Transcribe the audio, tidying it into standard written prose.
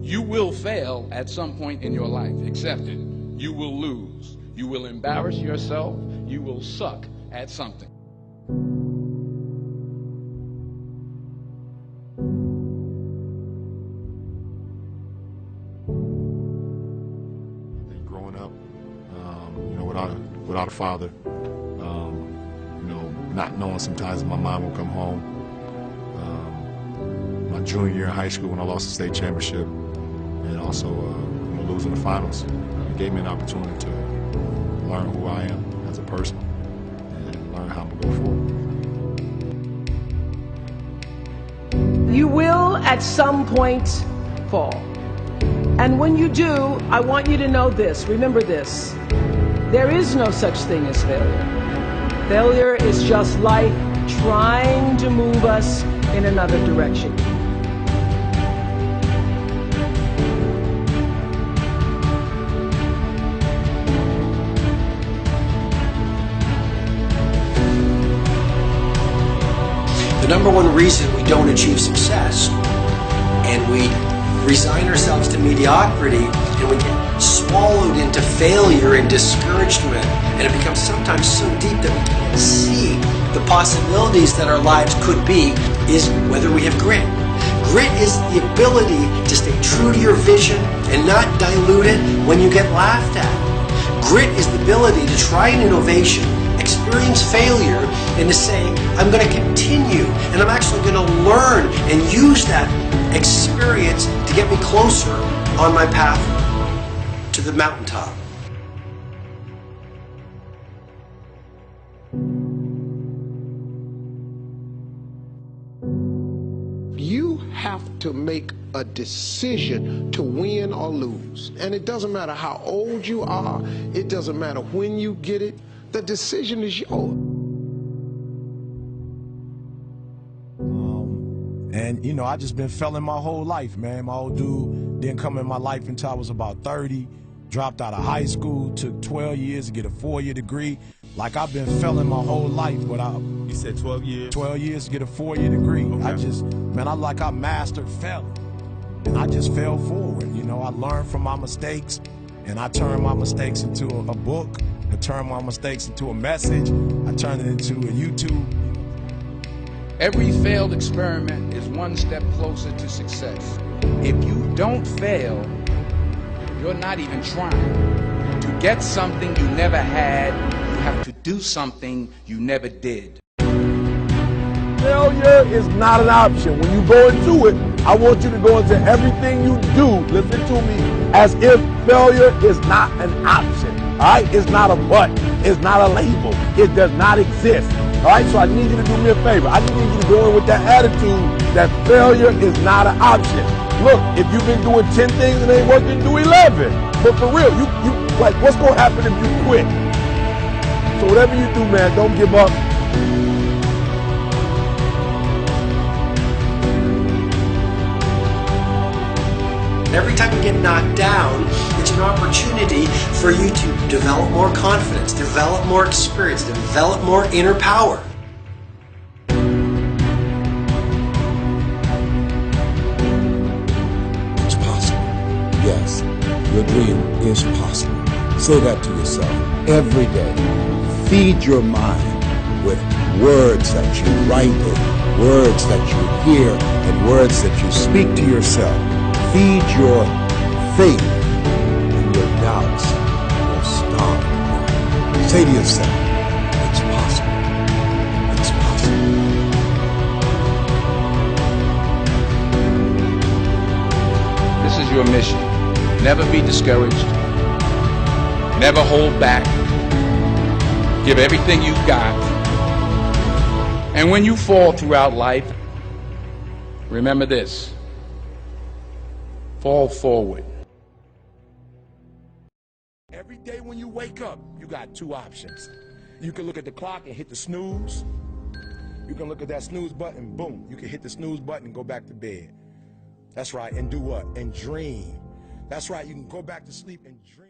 You will fail at some point in your life. Accept it. You will lose. You will embarrass yourself. You will suck at something. Growing up, without a father, not knowing sometimes my mom will come home. My junior year in high school when I lost the state championship, and also losing the finals, it gave me an opportunity to learn who I am as a person and learn how I'm going to go forward. You will at some point fall. And when you do, I want you to know this. Remember this. There is no such thing as failure. Failure is just life trying to move us in another direction. The number one reason we don't achieve success and we resign ourselves to mediocrity and we get swallowed into failure and discouragement, and it becomes sometimes so deep that we can't see the possibilities that our lives could be, is whether we have grit. Grit is the ability to stay true to your vision and not dilute it when you get laughed at. Grit is the ability to try an innovation, experience failure, and to say, I'm going to continue, and I'm actually going to learn and use that experience to get me closer on my path to the mountaintop. You have to make a decision to win or lose. And it doesn't matter how old you are, it doesn't matter when you get it, the decision is yours. And I just been failing my whole life, man. My old dude didn't come in my life until I was about 30, dropped out of high school, took 12 years to get a 4-year degree. Like, I've been failing my whole life, but You said 12 years? 12 years to get a 4-year degree. Okay. I mastered failing. And I just fell forward, I learned from my mistakes, and I turned my mistakes into a book. I turned my mistakes into a message. I turned it into a YouTube. Every failed experiment is one step closer to success. If you don't fail, you're not even trying. To get something you never had, you have to do something you never did. Failure is not an option. When you go into it, I want you to go into everything you do, listen to me, as if failure is not an option. All right? It's not a but. It's not a label. It does not exist. All right? So I need you to do me a favor. I need you to go in with that attitude that failure is not an option. Look, if you've been doing 10 things and it ain't working, do 11. But for real, you like, what's going to happen if you quit? So whatever you do, man, don't give up. Every time you get knocked down, it's an opportunity for you to develop more confidence, develop more experience, develop more inner power. It's possible. Yes, your dream is possible. Say that to yourself every day. Feed your mind with words that you write in, words that you hear, and words that you speak to yourself. Feed your faith, and your doubts will stop. Say to yourself, it's possible. It's possible. This is your mission. Never be discouraged. Never hold back. Give everything you've got. And when you fall throughout life, remember this. Fall forward. Every day when you wake up, you got 2 options. You can look at the clock and hit the snooze. You can look at that snooze button, boom. You can hit the snooze button and go back to bed. That's right, and do what? And dream. That's right, you can go back to sleep and dream.